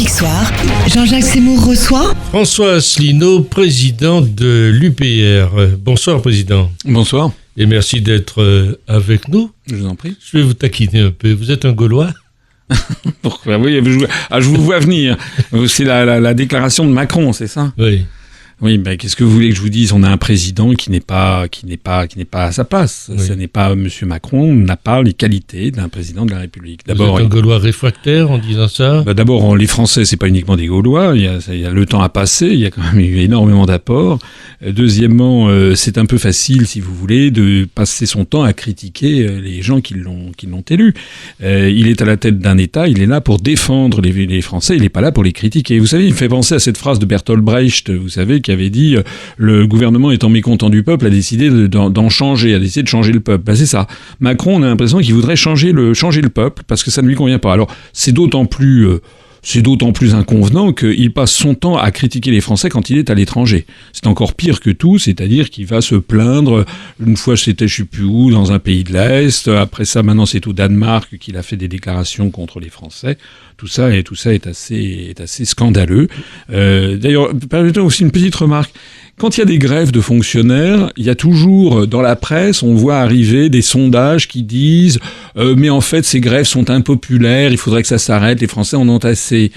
Tropique Soir, Jean-Jacques Seymour reçoit François Asselineau, président de l'UPR. Bonsoir, président. Bonsoir. Et merci d'être avec nous. Je vous en prie. Je vais vous taquiner un peu. Vous êtes un Gaulois ? Pourquoi ? Oui, je vous vois venir. C'est la déclaration de Macron, c'est ça ? Oui. Oui, ben qu'est-ce que vous voulez que je vous dise ? On a un président qui n'est pas à sa place. Oui. Ce n'est pas Monsieur Macron, n'a pas les qualités d'un président de la République. D'abord, vous êtes un Gaulois réfractaire en disant ça ? D'abord, les Français, c'est pas uniquement des Gaulois. Il y a le temps à passer. Il y a quand même eu énormément d'apports. Deuxièmement, c'est un peu facile, si vous voulez, de passer son temps à critiquer les gens qui l'ont élu. Il est à la tête d'un État. Il est là pour défendre les Français. Il n'est pas là pour les critiquer. Vous savez, il me fait penser à cette phrase de Bertolt Brecht, vous savez, qui avait dit le gouvernement étant mécontent du peuple a décidé d'en changer, a décidé de changer le peuple. Ben c'est ça. Macron, on a l'impression qu'il voudrait changer le peuple parce que ça ne lui convient pas. Alors c'est d'autant plus inconvenant qu'il passe son temps à critiquer les Français quand il est à l'étranger. C'est encore pire que tout, c'est-à-dire qu'il va se plaindre. Une fois, c'était je sais plus où, dans un pays de l'Est. Après ça, maintenant, c'est au Danemark qu'il a fait des déclarations contre les Français. Tout ça est assez scandaleux. D'ailleurs, permettez-moi aussi une petite remarque. Quand il y a des grèves de fonctionnaires, il y a toujours, dans la presse, on voit arriver des sondages qui disent mais en fait, ces grèves sont impopulaires, il faudrait que ça s'arrête, les Français en ont assez.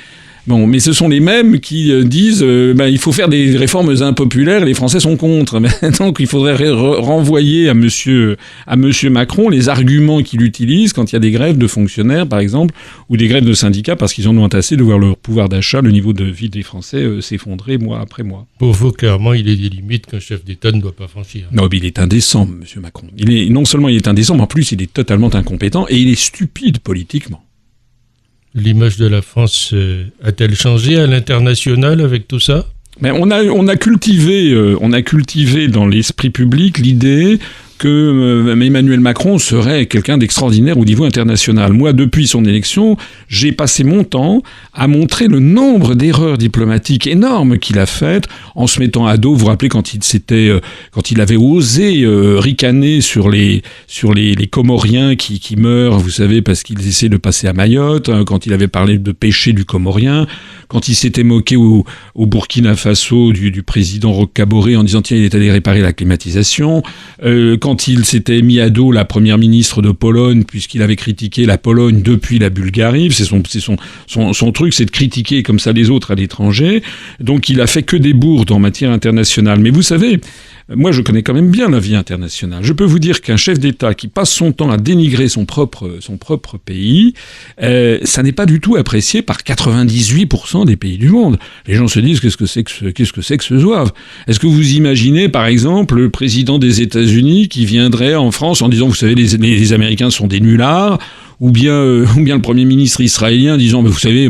Bon, mais ce sont les mêmes qui disent il faut faire des réformes impopulaires et les Français sont contre. Donc il faudrait renvoyer à monsieur Macron les arguments qu'il utilise quand il y a des grèves de fonctionnaires, par exemple, ou des grèves de syndicats parce qu'ils en ont assez de voir leur pouvoir d'achat, le niveau de vie des Français s'effondrer mois après mois. Pour vous, clairement, il est des limites qu'un chef d'État ne doit pas franchir. Non, mais il est indécent, monsieur Macron. Non seulement il est indécent, mais en plus il est totalement incompétent et il est stupide politiquement. L'image de la France a-t-elle changé à l'international avec tout ça ? Mais on a cultivé dans l'esprit public l'idée que Emmanuel Macron serait quelqu'un d'extraordinaire au niveau international. Moi, depuis son élection, j'ai passé mon temps à montrer le nombre d'erreurs diplomatiques énormes qu'il a faites en se mettant à dos. Vous vous rappelez quand il avait osé ricaner sur les Comoriens qui meurent, vous savez, parce qu'ils essaient de passer à Mayotte, quand il avait parlé de péché du Comorien, quand il s'était moqué au Burkina Faso du président Roch Kaboré en disant tiens, il est allé réparer la climatisation, quand il s'était mis à dos la première ministre de Pologne, puisqu'il avait critiqué la Pologne depuis la Bulgarie, c'est son truc, c'est de critiquer comme ça les autres à l'étranger. Donc il a fait que des bourdes en matière internationale. Mais vous savez, moi je connais quand même bien la vie internationale. Je peux vous dire qu'un chef d'État qui passe son temps à dénigrer son propre pays, ça n'est pas du tout apprécié par 98% des pays du monde. Les gens se disent qu'est-ce que c'est que ce zouave ? Est-ce que vous imaginez par exemple le président des États-Unis qui viendrait en France en disant vous savez les Américains sont des nullards, ou bien le premier ministre israélien disant mais vous savez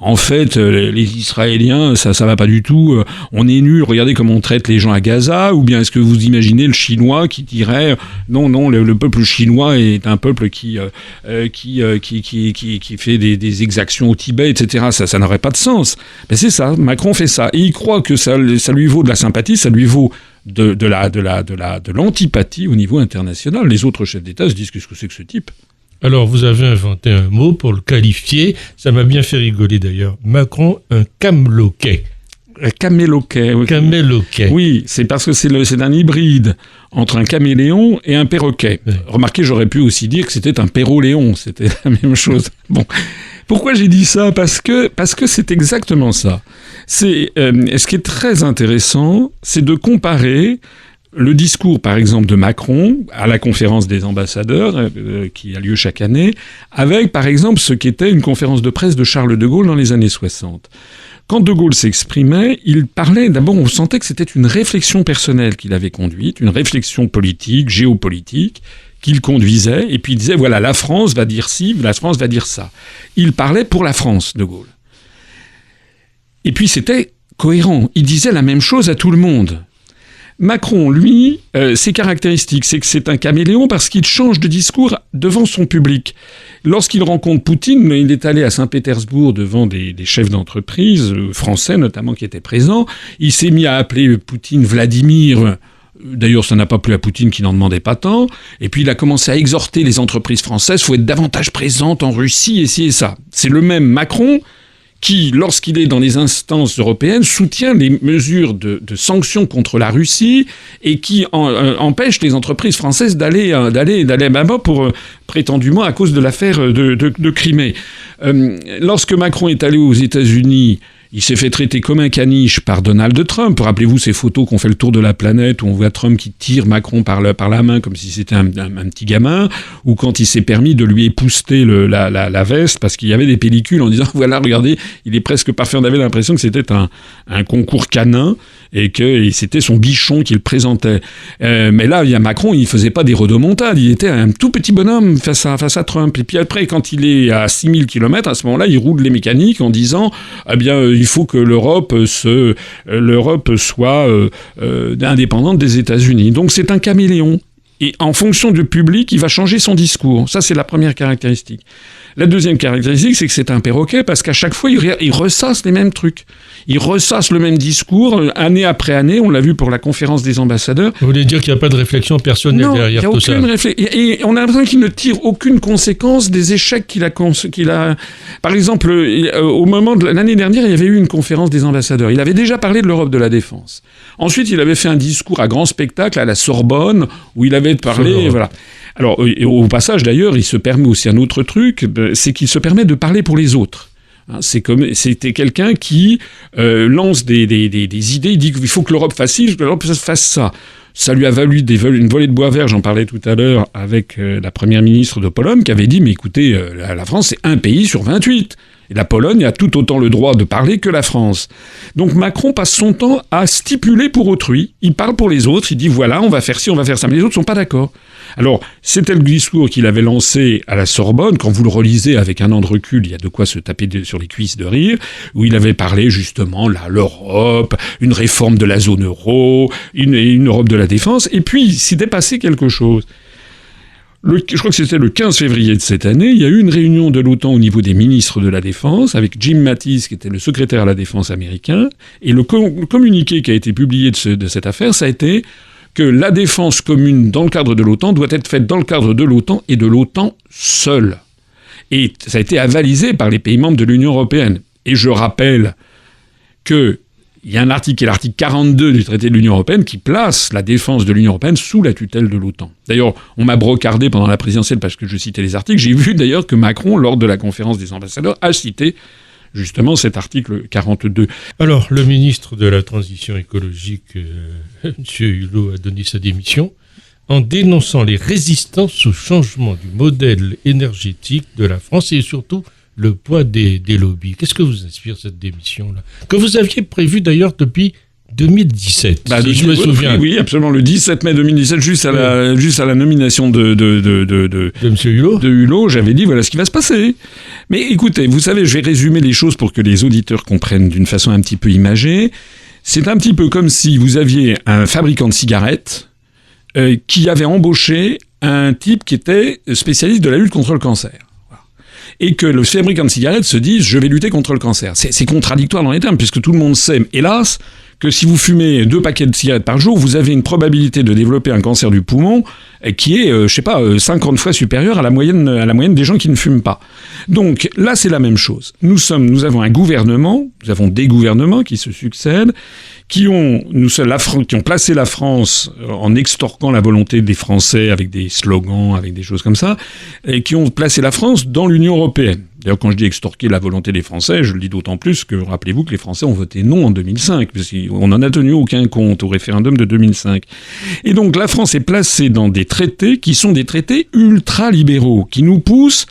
en fait les Israéliens ça va pas du tout, on est nuls, regardez comment on traite les gens à Gaza, ou bien est-ce que vous imaginez le Chinois qui dirait non le peuple chinois est un peuple qui fait des exactions au Tibet, etc. Ça n'aurait pas de sens. Mais c'est ça, Macron fait ça et il croit que ça lui vaut de la sympathie, ça lui vaut de l'antipathie au niveau international. Les autres chefs d'État se disent qu'est-ce que c'est que ce type ? Alors, vous avez inventé un mot pour le qualifier. Ça m'a bien fait rigoler d'ailleurs. Macron, un cameloquet. Caméloquet. Oui. Caméloquet. Oui, c'est parce que c'est un hybride entre un caméléon et un perroquet. Oui. Remarquez, j'aurais pu aussi dire que c'était un perroléon. C'était la même chose. Bon. Pourquoi j'ai dit ça ? Parce que c'est exactement ça. Ce qui est très intéressant, c'est de comparer le discours, par exemple, de Macron à la conférence des ambassadeurs qui a lieu chaque année, avec, par exemple, ce qu'était une conférence de presse de Charles de Gaulle dans les années 60. Quand de Gaulle s'exprimait, il parlait, d'abord on sentait que c'était une réflexion personnelle qu'il avait conduite, une réflexion politique, géopolitique, qu'il conduisait, et puis il disait, voilà, la France va dire ci, la France va dire ça. Il parlait pour la France, de Gaulle. Et puis c'était cohérent, il disait la même chose à tout le monde. Macron, lui, ses caractéristiques, c'est que c'est un caméléon parce qu'il change de discours devant son public. Lorsqu'il rencontre Poutine, il est allé à Saint-Pétersbourg devant des chefs d'entreprise, français notamment, qui étaient présents. Il s'est mis à appeler Poutine Vladimir. D'ailleurs, ça n'a pas plu à Poutine qui n'en demandait pas tant. Et puis il a commencé à exhorter les entreprises françaises, il faut être davantage présentes en Russie, et ci et ça. C'est le même Macron qui, lorsqu'il est dans les instances européennes, soutient les mesures de sanctions contre la Russie et qui empêche les entreprises françaises d'aller à bas pour prétendument à cause de l'affaire de Crimée. Lorsque Macron est allé aux États-Unis, il s'est fait traiter comme un caniche par Donald Trump. Rappelez-vous ces photos qu'on fait le tour de la planète où on voit Trump qui tire Macron par la main comme si c'était un petit gamin, ou quand il s'est permis de lui épousseter la veste parce qu'il y avait des pellicules en disant voilà, regardez, il est presque parfait. On avait l'impression que c'était un concours canin et que c'était son bichon qu'il présentait. Mais là, il y a Macron, il faisait pas des rodomontades, il était un tout petit bonhomme face à Trump. Et puis après, quand il est à 6000 km, à ce moment-là, il roule les mécaniques en disant eh bien, il faut que l'Europe soit indépendante des États-Unis. Donc c'est un caméléon. Et en fonction du public, il va changer son discours. Ça, c'est la première caractéristique. La deuxième caractéristique, c'est que c'est un perroquet, parce qu'à chaque fois, il ressasse les mêmes trucs. Il ressasse le même discours, année après année. On l'a vu pour la conférence des ambassadeurs. Vous voulez dire qu'il n'y a pas de réflexion personnelle derrière tout ça? Non, il n'y a aucune réflexion. Et on a l'impression qu'il ne tire aucune conséquence des échecs qu'il a... Par exemple, au moment de l'année dernière, il y avait eu une conférence des ambassadeurs. Il avait déjà parlé de l'Europe de la défense. Ensuite, il avait fait un discours à grand spectacle à la Sorbonne, où il avait parlé... Voilà. Alors, au passage, d'ailleurs, il se permet aussi un autre truc, c'est qu'il se permet de parler pour les autres. C'était quelqu'un qui lance des idées, il dit qu'il faut que l'Europe fasse ci, que l'Europe fasse ça. Ça lui a valu une volée de bois vert, j'en parlais tout à l'heure avec la première ministre de Pologne, qui avait dit, mais écoutez, la France, c'est un pays sur 28. Et la Pologne a tout autant le droit de parler que la France. Donc Macron passe son temps à stipuler pour autrui. Il parle pour les autres, il dit voilà, on va faire ci, on va faire ça. Mais les autres ne sont pas d'accord. Alors, c'était le discours qu'il avait lancé à la Sorbonne. Quand vous le relisez avec un an de recul, il y a de quoi se taper sur les cuisses de rire, où il avait parlé justement, là, l'Europe, une réforme de la zone euro, une Europe de la défense. Et puis, il s'était passé quelque chose. Je crois que c'était le 15 février de cette année, il y a eu une réunion de l'OTAN au niveau des ministres de la Défense, avec Jim Mattis, qui était le secrétaire à la Défense américain, et le communiqué qui a été publié de cette affaire, ça a été que la défense commune dans le cadre de l'OTAN doit être faite dans le cadre de l'OTAN et de l'OTAN seule. Et ça a été avalisé par les pays membres de l'Union européenne. Et je rappelle que il y a un article qui est l'article 42 du traité de l'Union européenne qui place la défense de l'Union européenne sous la tutelle de l'OTAN. D'ailleurs, on m'a brocardé pendant la présidentielle parce que je citais les articles. J'ai vu d'ailleurs que Macron, lors de la conférence des ambassadeurs, a cité justement cet article 42. Alors, le ministre de la Transition écologique, M. Hulot, a donné sa démission en dénonçant les résistances au changement du modèle énergétique de la France et surtout le poids des lobbies. Qu'est-ce que vous inspire cette démission-là? Que vous aviez prévu d'ailleurs depuis 2017, si je me souviens. Oui, absolument, le 17 mai 2017, juste à la nomination de M. Hulot. De Hulot, j'avais dit voilà ce qui va se passer. Mais écoutez, vous savez, je vais résumer les choses pour que les auditeurs comprennent d'une façon un petit peu imagée. C'est un petit peu comme si vous aviez un fabricant de cigarettes qui avait embauché un type qui était spécialiste de la lutte contre le cancer. Et que le fabricant de cigarettes se dise « je vais lutter contre le cancer ». C'est contradictoire dans les termes, puisque tout le monde sait, hélas, que si vous fumez 2 paquets de cigarettes par jour, vous avez une probabilité de développer un cancer du poumon qui est, 50 fois supérieure à la moyenne des gens qui ne fument pas. Donc là, c'est la même chose. Nous avons un gouvernement, nous avons des gouvernements qui se succèdent, qui ont placé la France en extorquant la volonté des Français avec des slogans, avec des choses comme ça, et qui ont placé la France dans l'Union européenne. D'ailleurs, quand je dis extorquer la volonté des Français, je le dis d'autant plus que, rappelez-vous que les Français ont voté non en 2005, parce qu'on n'en a tenu aucun compte au référendum de 2005. Et donc, la France est placée dans des traités qui sont des traités ultra-libéraux, qui nous poussent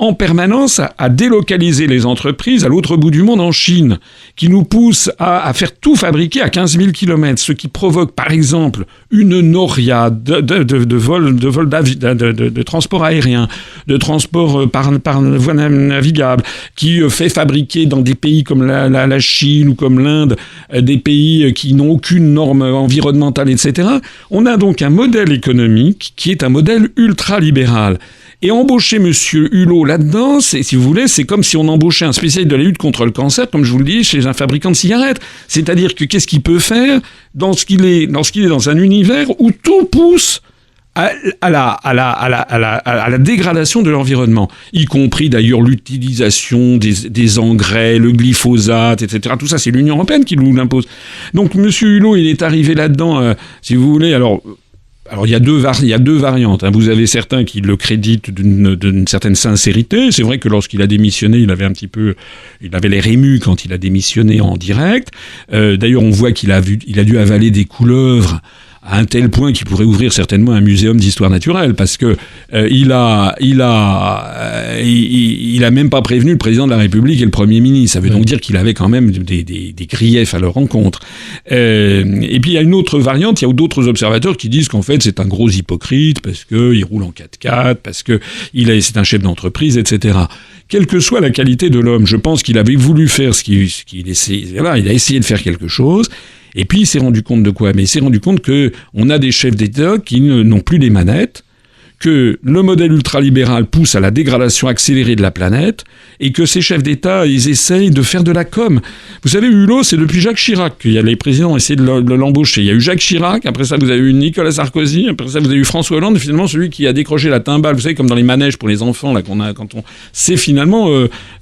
en permanence à délocaliser les entreprises à l'autre bout du monde, en Chine, qui nous pousse à faire tout fabriquer à 15 000 km, ce qui provoque, par exemple, une noria de transport aérien, de transport par voie navigable, qui fait fabriquer dans des pays comme la Chine ou comme l'Inde, des pays qui n'ont aucune norme environnementale, etc. On a donc un modèle économique qui est un modèle ultra-libéral. Et embaucher M. Hulot là-dedans, si vous voulez, c'est comme si on embauchait un spécialiste de la lutte contre le cancer, comme je vous le dis, chez un fabricant de cigarettes. C'est-à-dire que qu'est-ce qu'il peut faire lorsqu'il est dans un univers où tout pousse à la dégradation de l'environnement, y compris d'ailleurs l'utilisation des engrais, le glyphosate, etc. Tout ça, c'est l'Union européenne qui nous l'impose. Donc, M. Hulot, il est arrivé là-dedans, si vous voulez, alors il y a deux variantes. Hein. Vous avez certains qui le créditent d'une certaine sincérité. C'est vrai que lorsqu'il a démissionné, il avait l'air ému quand il a démissionné en direct. D'ailleurs, on voit qu'il a dû avaler des couleuvres à un tel point qu'il pourrait ouvrir certainement un muséum d'histoire naturelle, parce que il a même pas prévenu le président de la République et le Premier ministre. Ça veut donc dire qu'il avait quand même des griefs à leur encontre. Et puis il y a une autre variante, il y a d'autres observateurs qui disent qu'en fait c'est un gros hypocrite parce que il roule en 4x4, parce que c'est un chef d'entreprise, etc. Quelle que soit la qualité de l'homme, je pense qu'il avait voulu faire il a essayé de faire quelque chose. Et puis il s'est rendu compte de quoi ? Mais il s'est rendu compte qu'on a des chefs d'État qui n'ont plus les manettes, que le modèle ultralibéral pousse à la dégradation accélérée de la planète, et que ces chefs d'État, ils essayent de faire de la com. Vous savez, Hulot, c'est depuis Jacques Chirac qu'il y a les présidents ont essayé de l'embaucher. Il y a eu Jacques Chirac, après ça vous avez eu Nicolas Sarkozy, après ça vous avez eu François Hollande, et finalement celui qui a décroché la timbale, vous savez, comme dans les manèges pour les enfants, là, c'est finalement,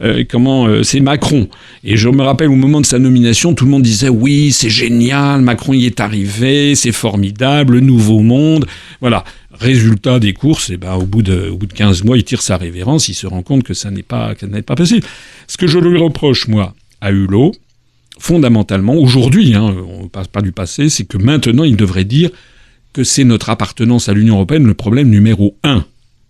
c'est Macron. Et je me rappelle au moment de sa nomination, tout le monde disait, oui, c'est génial, Macron y est arrivé, c'est formidable, le nouveau monde, voilà. Résultat des courses, au bout de 15 mois, il tire sa révérence, il se rend compte que ça n'est pas possible. Ce que je lui reproche, moi, à Hulot, fondamentalement, aujourd'hui, on ne passe pas du passé, c'est que maintenant, il devrait dire que c'est notre appartenance à l'Union européenne le problème numéro 1.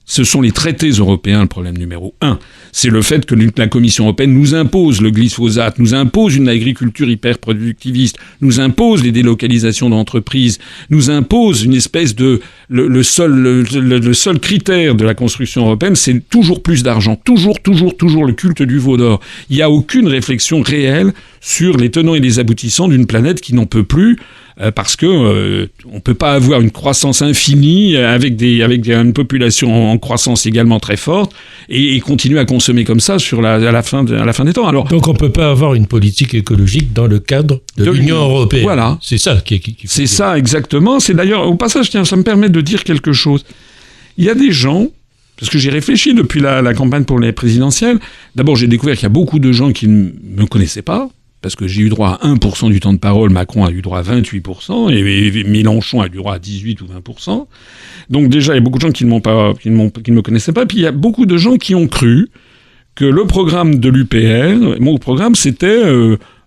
Ce sont les traités européens le problème numéro 1. C'est le fait que la Commission européenne nous impose le glyphosate, nous impose une agriculture hyper-productiviste, nous impose les délocalisations d'entreprises, nous impose une espèce de... Le seul critère de la construction européenne, c'est toujours plus d'argent. Toujours le culte du veau d'or. Il n'y a aucune réflexion réelle sur les tenants et les aboutissants d'une planète qui n'en peut plus, parce que on peut pas avoir une croissance infinie avec une population en croissance également très forte et continuer à consommer comme ça à la fin des temps. Alors donc on peut pas avoir une politique écologique dans le cadre de l'Union européenne. Voilà, c'est ça qui c'est ça exactement. C'est d'ailleurs au passage, tiens, ça me permet de dire quelque chose. Il y a des gens, parce que j'ai réfléchi depuis la campagne pour les présidentielles. D'abord, j'ai découvert qu'il y a beaucoup de gens qui ne me connaissaient pas. Parce que j'ai eu droit à 1% du temps de parole, Macron a eu droit à 28%, et Mélenchon a eu droit à 18 ou 20%. Donc déjà, il y a beaucoup de gens qui ne me connaissaient pas, puis il y a beaucoup de gens qui ont cru que le programme de l'UPR, mon programme, c'était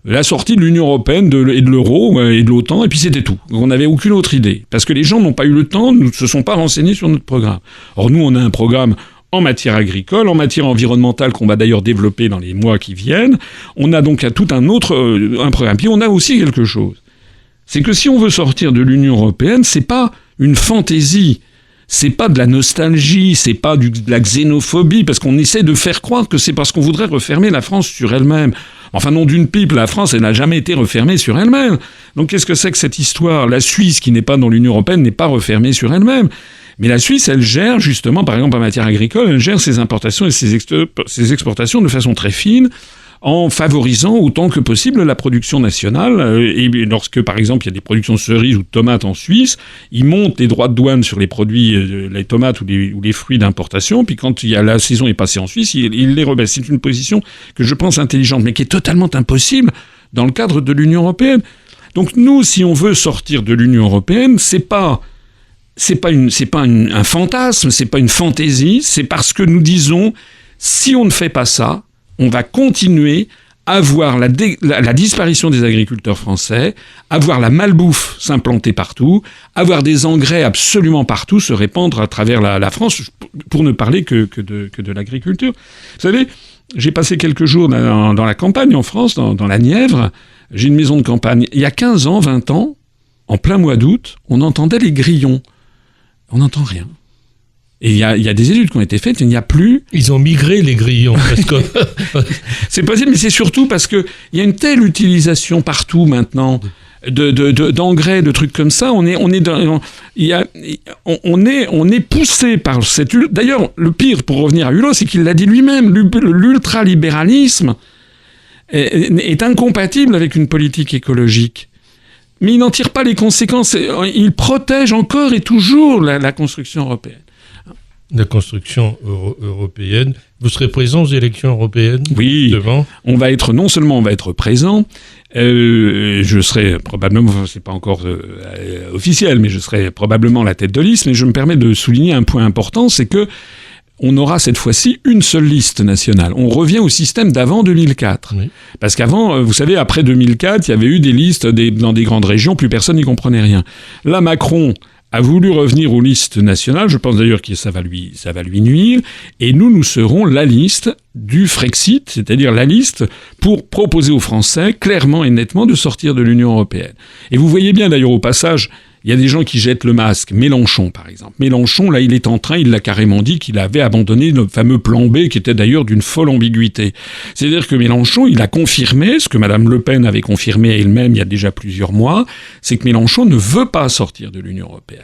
la sortie de l'Union européenne et de l'euro et de l'OTAN, et puis c'était tout. On n'avait aucune autre idée. Parce que les gens n'ont pas eu le temps, ne se sont pas renseignés sur notre programme. Or, nous, on a un programme en matière agricole, en matière environnementale, qu'on va d'ailleurs développer dans les mois qui viennent. On a donc tout un programme. Puis on a aussi quelque chose. C'est que si on veut sortir de l'Union européenne, c'est pas une fantaisie. C'est pas de la nostalgie, c'est pas de la xénophobie, parce qu'on essaie de faire croire que c'est parce qu'on voudrait refermer la France sur elle-même. Enfin, non d'une pipe, la France, elle n'a jamais été refermée sur elle-même. Donc qu'est-ce que c'est que cette histoire ? La Suisse, qui n'est pas dans l'Union européenne, n'est pas refermée sur elle-même. Mais la Suisse, elle gère justement, par exemple en matière agricole, elle gère ses importations et ses exportations de façon très fine, en favorisant autant que possible la production nationale. Et lorsque, par exemple, il y a des productions de cerises ou de tomates en Suisse, ils montent les droits de douane sur les produits, les tomates ou les fruits d'importation, puis quand la saison est passée en Suisse, ils les rebaissent. C'est une position que je pense intelligente, mais qui est totalement impossible dans le cadre de l'Union européenne. Donc nous, si on veut sortir de l'Union européenne, c'est pas un fantasme, c'est pas une fantaisie, c'est parce que nous disons, si on ne fait pas ça, on va continuer à voir la disparition des agriculteurs français, à voir la malbouffe s'implanter partout, à voir des engrais absolument partout se répandre à travers la France, pour ne parler que de l'agriculture. Vous savez, j'ai passé quelques jours dans la campagne en France, dans la Nièvre. J'ai une maison de campagne. Il y a 15 ans, 20 ans, en plein mois d'août, on entendait les grillons. On n'entend rien. Et il y a des études qui ont été faites, il n'y a plus... Ils ont migré, les grillons. Parce que... C'est possible, mais c'est surtout parce qu'il y a une telle utilisation partout maintenant d'engrais, de trucs comme ça. On est poussé par cette... D'ailleurs, le pire, pour revenir à Hulot, c'est qu'il l'a dit lui-même, l'ultralibéralisme est incompatible avec une politique écologique. mais il n'en tire pas les conséquences. Il protège encore et toujours la construction européenne. La construction européenne. Vous serez présent aux élections européennes? Oui, non seulement on va être présent, je serai probablement, c'est pas encore officiel, mais je serai probablement la tête de liste, mais je me permets de souligner un point important, c'est que on aura cette fois-ci une seule liste nationale. On revient au système d'avant 2004. Oui. Parce qu'avant, vous savez, après 2004, il y avait eu des listes dans des grandes régions, plus personne n'y comprenait rien. Là, Macron a voulu revenir aux listes nationales. Je pense d'ailleurs que ça va lui nuire. Et nous serons la liste du Frexit, c'est-à-dire la liste pour proposer aux Français, clairement et nettement, de sortir de l'Union européenne. Et vous voyez bien d'ailleurs au passage, il y a des gens qui jettent le masque. Mélenchon, par exemple. Mélenchon, là, il l'a carrément dit qu'il avait abandonné le fameux plan B, qui était d'ailleurs d'une folle ambiguïté. C'est-à-dire que Mélenchon, il a confirmé, ce que Madame Le Pen avait confirmé elle-même il y a déjà plusieurs mois, c'est que Mélenchon ne veut pas sortir de l'Union européenne.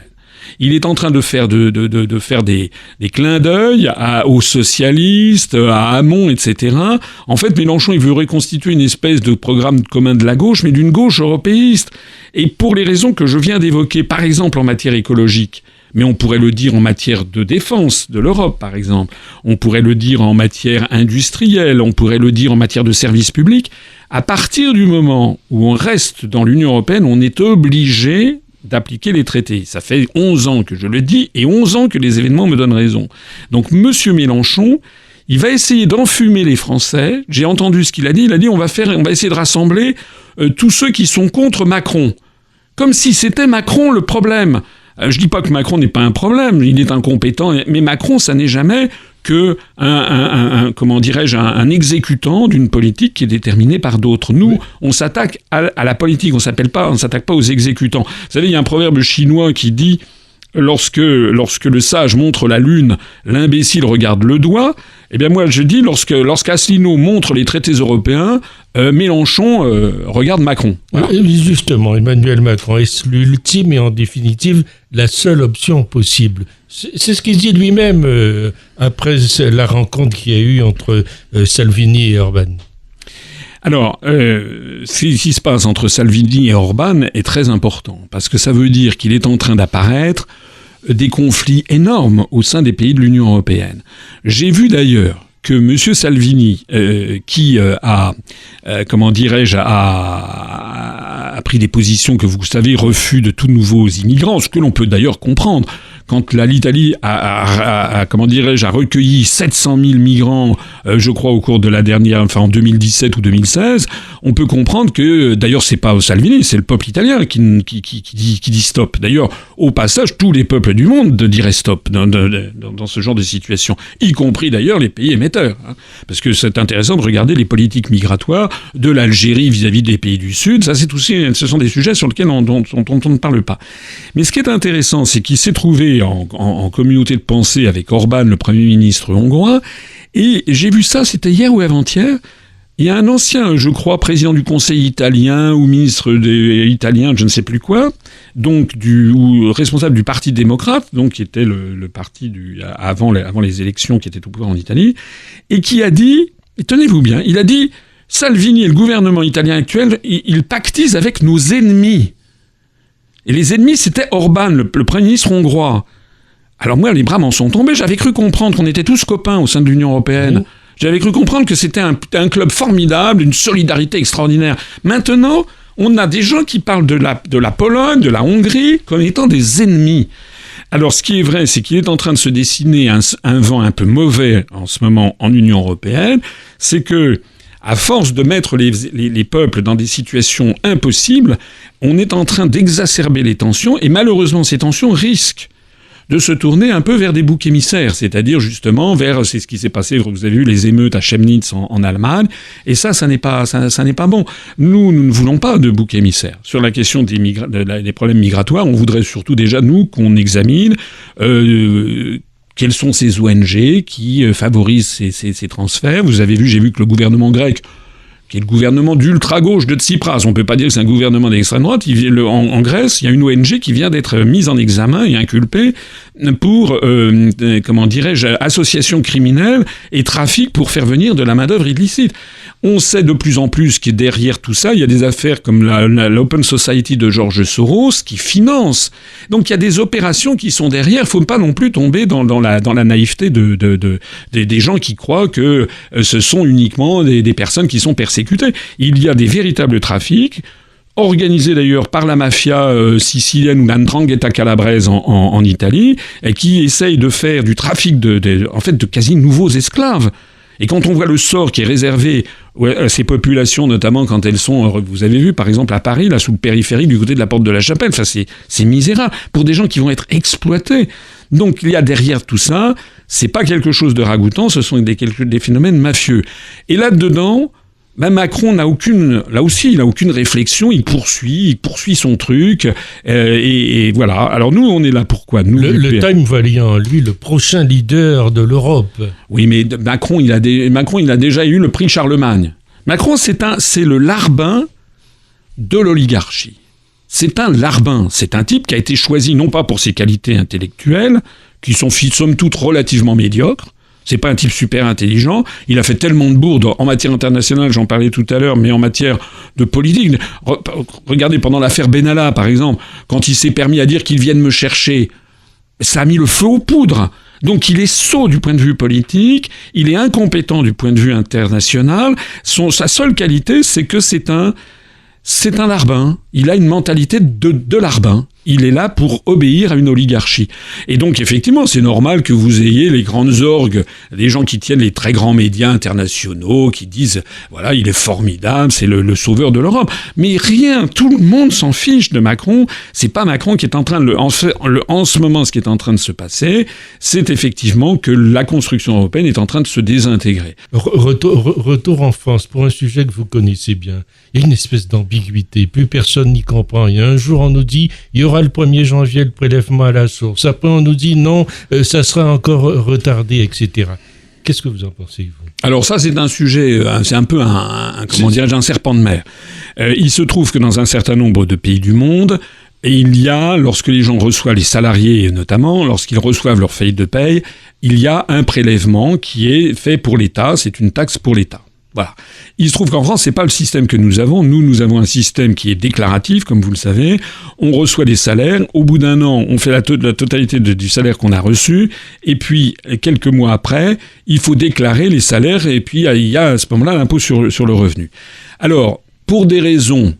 Il est en train de faire des clins d'œil aux socialistes, à Hamon, etc. En fait, Mélenchon, il veut reconstituer une espèce de programme commun de la gauche, mais d'une gauche européiste. Et pour les raisons que je viens d'évoquer, par exemple en matière écologique, mais on pourrait le dire en matière de défense de l'Europe, par exemple. On pourrait le dire en matière industrielle, on pourrait le dire en matière de services publics. À partir du moment où on reste dans l'Union européenne, on est obligé d'appliquer les traités. Ça fait 11 ans que je le dis et 11 ans que les événements me donnent raison. Donc M. Mélenchon, il va essayer d'enfumer les Français. J'ai entendu ce qu'il a dit. Il a dit on va essayer de rassembler tous ceux qui sont contre Macron. Comme si c'était Macron le problème. Je dis pas que Macron n'est pas un problème, il est incompétent, mais Macron, ça n'est jamais que un exécutant d'une politique qui est déterminée par d'autres. Nous, on s'attaque à la politique, on s'attaque pas aux exécutants. Vous savez, il y a un proverbe chinois qui dit lorsque le sage montre la lune, l'imbécile regarde le doigt. Eh bien moi je dis lorsqu'Asselineau montre les traités européens, Mélenchon regarde Macron. Voilà. Justement, Emmanuel Macron, est-ce l'ultime et en définitive la seule option possible? C'est ce qu'il dit lui-même après la rencontre qu'il y a eu entre Salvini et Orban. Alors, ce qui se passe entre Salvini et Orban est très important, parce que ça veut dire qu'il est en train d'apparaître des conflits énormes au sein des pays de l'Union européenne. J'ai vu d'ailleurs que M. Salvini, qui a pris des positions que vous savez, refus de tous nouveaux immigrants, ce que l'on peut d'ailleurs comprendre. Quand l'Italie a recueilli 700 000 migrants, je crois, au cours de en 2017 ou 2016, on peut comprendre que, d'ailleurs, c'est pas Salvini, c'est le peuple italien qui dit stop. D'ailleurs, au passage, tous les peuples du monde diraient stop dans ce genre de situation, y compris d'ailleurs les pays émetteurs. Hein, parce que c'est intéressant de regarder les politiques migratoires de l'Algérie vis-à-vis des pays du Sud. Ça, ce sont des sujets sur lesquels dont on ne parle pas. Mais ce qui est intéressant, c'est qu'il s'est trouvé en communauté de pensée avec Orban, le Premier ministre hongrois, et j'ai vu ça, c'était hier ou avant-hier. Il y a un ancien, je crois, président du Conseil italien ou ministre italien, je ne sais plus quoi, donc ou responsable du Parti démocrate, donc qui était le parti avant les élections qui était au pouvoir en Italie, et qui a dit, et tenez-vous bien, il a dit Salvini et le gouvernement italien actuel, ils pactisent avec nos ennemis. Et les ennemis, c'était Orban, le Premier ministre hongrois. Alors moi, les bras m'en sont tombés. J'avais cru comprendre qu'on était tous copains au sein de l'Union européenne. J'avais cru comprendre que c'était un club formidable, une solidarité extraordinaire. Maintenant, on a des gens qui parlent de la Pologne, de la Hongrie, comme étant des ennemis. Alors, ce qui est vrai, c'est qu'il est en train de se dessiner un vent un peu mauvais en ce moment en Union européenne. C'est que, à force de mettre les peuples dans des situations impossibles, on est en train d'exacerber les tensions, et malheureusement, ces tensions risquent de se tourner un peu vers des boucs émissaires, c'est-à-dire justement c'est ce qui s'est passé, vous avez vu les émeutes à Chemnitz en Allemagne, et ça n'est pas bon. Nous ne voulons pas de boucs émissaires. Sur la question des problèmes migratoires, on voudrait surtout déjà, nous, qu'on examine quelles sont ces ONG qui favorisent ces transferts. J'ai vu que le gouvernement grec qui est le gouvernement d'ultra-gauche de Tsipras. On ne peut pas dire que c'est un gouvernement d'extrême droite. En Grèce, il y a une ONG qui vient d'être mise en examen et inculpée pour, association criminelle et trafic pour faire venir de la main-d'œuvre illicite. On sait de plus en plus que derrière tout ça, il y a des affaires comme l'Open Society de George Soros qui finance. Donc il y a des opérations qui sont derrière. Il ne faut pas non plus tomber dans la naïveté des gens qui croient que ce sont uniquement des personnes qui sont persécutées. Il y a des véritables trafics, organisés d'ailleurs par la mafia sicilienne ou la 'Ndrangheta calabraise en Italie, et qui essayent de faire du trafic de quasi nouveaux esclaves. Et quand on voit le sort qui est réservé à ces populations, notamment quand elles sont, vous avez vu par exemple à Paris, là sous le périphérique du côté de la Porte de la Chapelle, c'est misérable, pour des gens qui vont être exploités. Donc il y a derrière tout ça, c'est pas quelque chose de ragoûtant, ce sont des phénomènes mafieux. Et là-dedans, Macron n'a aucune réflexion, il poursuit son truc, et voilà. Alors nous, on est là pourquoi nous, le Time voyait en lui le prochain leader de l'Europe. Oui, mais Macron, il a déjà eu le prix Charlemagne. Macron, c'est le larbin de l'oligarchie. C'est un larbin, c'est un type qui a été choisi non pas pour ses qualités intellectuelles, qui sont somme toute relativement médiocres. C'est pas un type super intelligent. Il a fait tellement de bourdes en matière internationale, j'en parlais tout à l'heure, mais en matière de politique. Regardez, pendant l'affaire Benalla, par exemple, quand il s'est permis à dire qu'ils viennent me chercher, ça a mis le feu aux poudres. Donc il est sot du point de vue politique, il est incompétent du point de vue international. Sa seule qualité, c'est que c'est un larbin. Il a une mentalité de larbin. Il est là pour obéir à une oligarchie. Et donc, effectivement, c'est normal que vous ayez les grandes orgues, des gens qui tiennent les très grands médias internationaux, qui disent, voilà, il est formidable, c'est le sauveur de l'Europe. Mais rien, tout le monde s'en fiche de Macron. C'est pas Macron qui est en train en ce moment, ce qui est en train de se passer, c'est effectivement que la construction européenne est en train de se désintégrer. Retour en France, pour un sujet que vous connaissez bien. Il y a une espèce d'ambiguïté. Plus personne n'y comprend. Il y a un jour, on nous dit, il y aura le 1er janvier le prélèvement à la source. Après, on nous dit non, ça sera encore retardé, etc. Qu'est-ce que vous en pensez, vous ? Alors ça, c'est un sujet, c'est un peu un serpent de mer. Il se trouve que dans un certain nombre de pays du monde, il y a, lorsque les gens reçoivent, les salariés notamment, lorsqu'ils reçoivent leur feuille de paye, il y a un prélèvement qui est fait pour l'État, c'est une taxe pour l'État. Voilà. Il se trouve qu'en France, c'est pas le système que nous avons. Nous avons un système qui est déclaratif, comme vous le savez. On reçoit des salaires. Au bout d'un an, on fait la totalité du salaire qu'on a reçu. Et puis, quelques mois après, il faut déclarer les salaires. Et puis, il y a à ce moment-là l'impôt sur le revenu. Alors, pour des raisons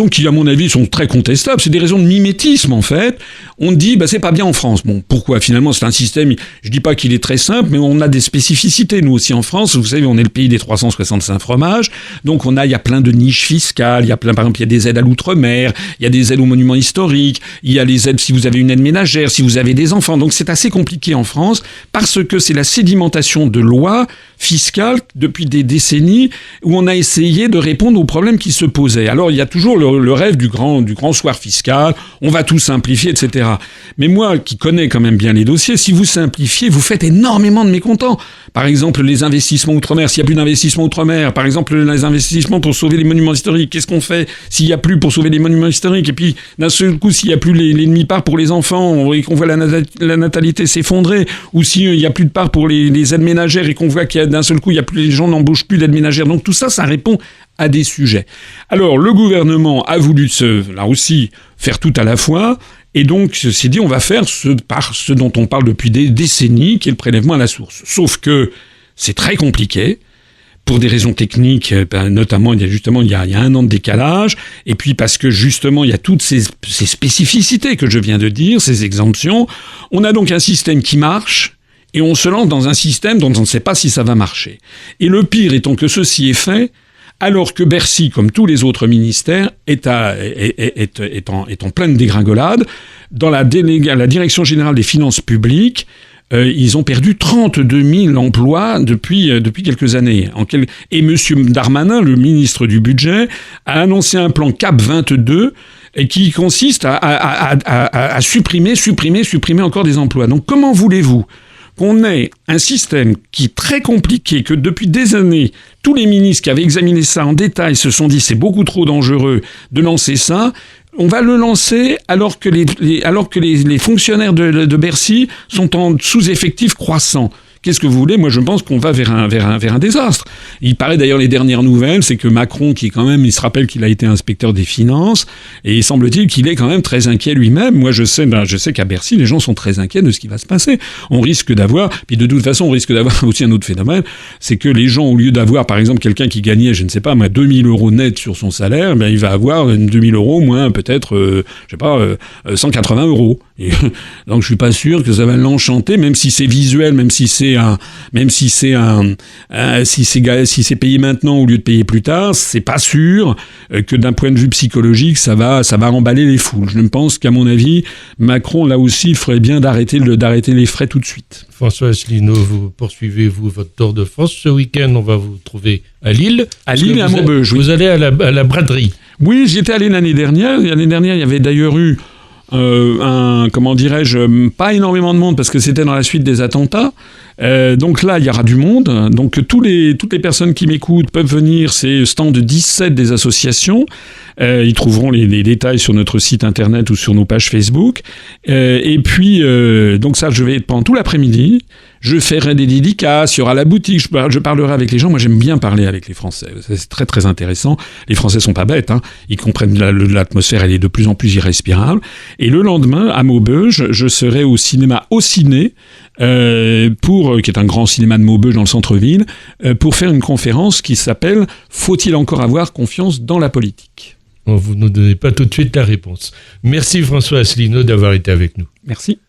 qui, à mon avis, sont très contestables. C'est des raisons de mimétisme, en fait. On dit, c'est pas bien en France. Bon, pourquoi ? Finalement, c'est un système, je dis pas qu'il est très simple, mais on a des spécificités, nous aussi, en France. Vous savez, on est le pays des 365 fromages. Donc, il y a plein de niches fiscales. Par exemple, il y a des aides à l'outre-mer. Il y a des aides aux monuments historiques. Il y a les aides si vous avez une aide ménagère, si vous avez des enfants. Donc, c'est assez compliqué en France parce que c'est la sédimentation de lois fiscales depuis des décennies où on a essayé de répondre aux problèmes qui se posaient. Alors, il y a toujours le rêve du grand soir fiscal, on va tout simplifier, etc. Mais moi, qui connais quand même bien les dossiers, si vous simplifiez, vous faites énormément de mécontents. Par exemple, les investissements outre-mer, s'il n'y a plus d'investissements outre-mer, par exemple, les investissements pour sauver les monuments historiques, qu'est-ce qu'on fait s'il n'y a plus pour sauver les monuments historiques? Et puis, d'un seul coup, s'il n'y a plus les demi-parts pour les enfants et qu'on voit la natalité s'effondrer, ou s'il n'y a plus de parts pour les aides ménagères et qu'on voit qu'il y a d'un seul coup, les gens n'embauchent plus d'aides ménagères. Donc tout ça, ça répond à des sujets. Alors, le gouvernement a voulu, là aussi, faire tout à la fois, et donc s'est dit, on va faire ce dont on parle depuis des décennies, qui est le prélèvement à la source. Sauf que c'est très compliqué, pour des raisons techniques, notamment, il y a un an de décalage, et puis parce que justement, il y a toutes ces spécificités que je viens de dire, ces exemptions. On a donc un système qui marche, et on se lance dans un système dont on ne sait pas si ça va marcher. Et le pire étant que ceci est fait, alors que Bercy, comme tous les autres ministères, est en pleine dégringolade. Dans la Direction générale des finances publiques, ils ont perdu 32 000 emplois depuis quelques années. Et M. Darmanin, le ministre du Budget, a annoncé un plan CAP 22 et qui consiste à supprimer encore des emplois. Donc comment voulez-vous qu'on ait un système qui est très compliqué, que depuis des années, tous les ministres qui avaient examiné ça en détail se sont dit c'est beaucoup trop dangereux de lancer ça. On va le lancer alors que les fonctionnaires de Bercy sont en sous-effectif croissant. Qu'est-ce que vous voulez ? Moi, je pense qu'on va vers un désastre. Il paraît d'ailleurs, les dernières nouvelles, c'est que Macron, qui quand même, il se rappelle qu'il a été inspecteur des finances, et il semble-t-il qu'il est quand même très inquiet lui-même. Moi, je sais qu'à Bercy, les gens sont très inquiets de ce qui va se passer. On risque d'avoir, puis de toute façon, on risque d'avoir aussi un autre phénomène, c'est que les gens, au lieu d'avoir, par exemple, quelqu'un qui gagnait, je ne sais pas, 2000 € net sur son salaire, il va avoir 2000 € moins peut-être, 180 €. Et donc, je suis pas sûr que ça va l'enchanter, même si c'est visuel, si c'est payé maintenant au lieu de payer plus tard, c'est pas sûr que d'un point de vue psychologique, ça va emballer les foules. Je pense qu'à mon avis, Macron, là aussi, il ferait bien d'arrêter les frais tout de suite. François Asselineau, vous poursuivez votre tour de France. Ce week-end, on va vous trouver à Lille. À Lille et à Maubeuge. Vous allez à la braderie. Oui, j'y étais allé l'année dernière. L'année dernière, il y avait d'ailleurs eu pas énormément de monde parce que c'était dans la suite des attentats. Donc là, il y aura du monde. Donc toutes les personnes qui m'écoutent peuvent venir. C'est stand de 17 des associations. Ils trouveront les détails sur notre site internet ou sur nos pages Facebook. Et puis, donc ça, je vais être pendant tout l'après-midi. Je ferai des dédicaces, il y aura la boutique, je parlerai avec les gens. Moi, j'aime bien parler avec les Français. C'est très, très intéressant. Les Français sont pas bêtes, hein. Ils comprennent l'atmosphère, elle est de plus en plus irrespirable. Et le lendemain, à Maubeuge, je serai au cinéma Au Ciné, qui est un grand cinéma de Maubeuge dans le centre-ville, pour faire une conférence qui s'appelle « Faut-il encore avoir confiance dans la politique ?» Vous ne nous donnez pas tout de suite la réponse. Merci François Asselineau d'avoir été avec nous. Merci.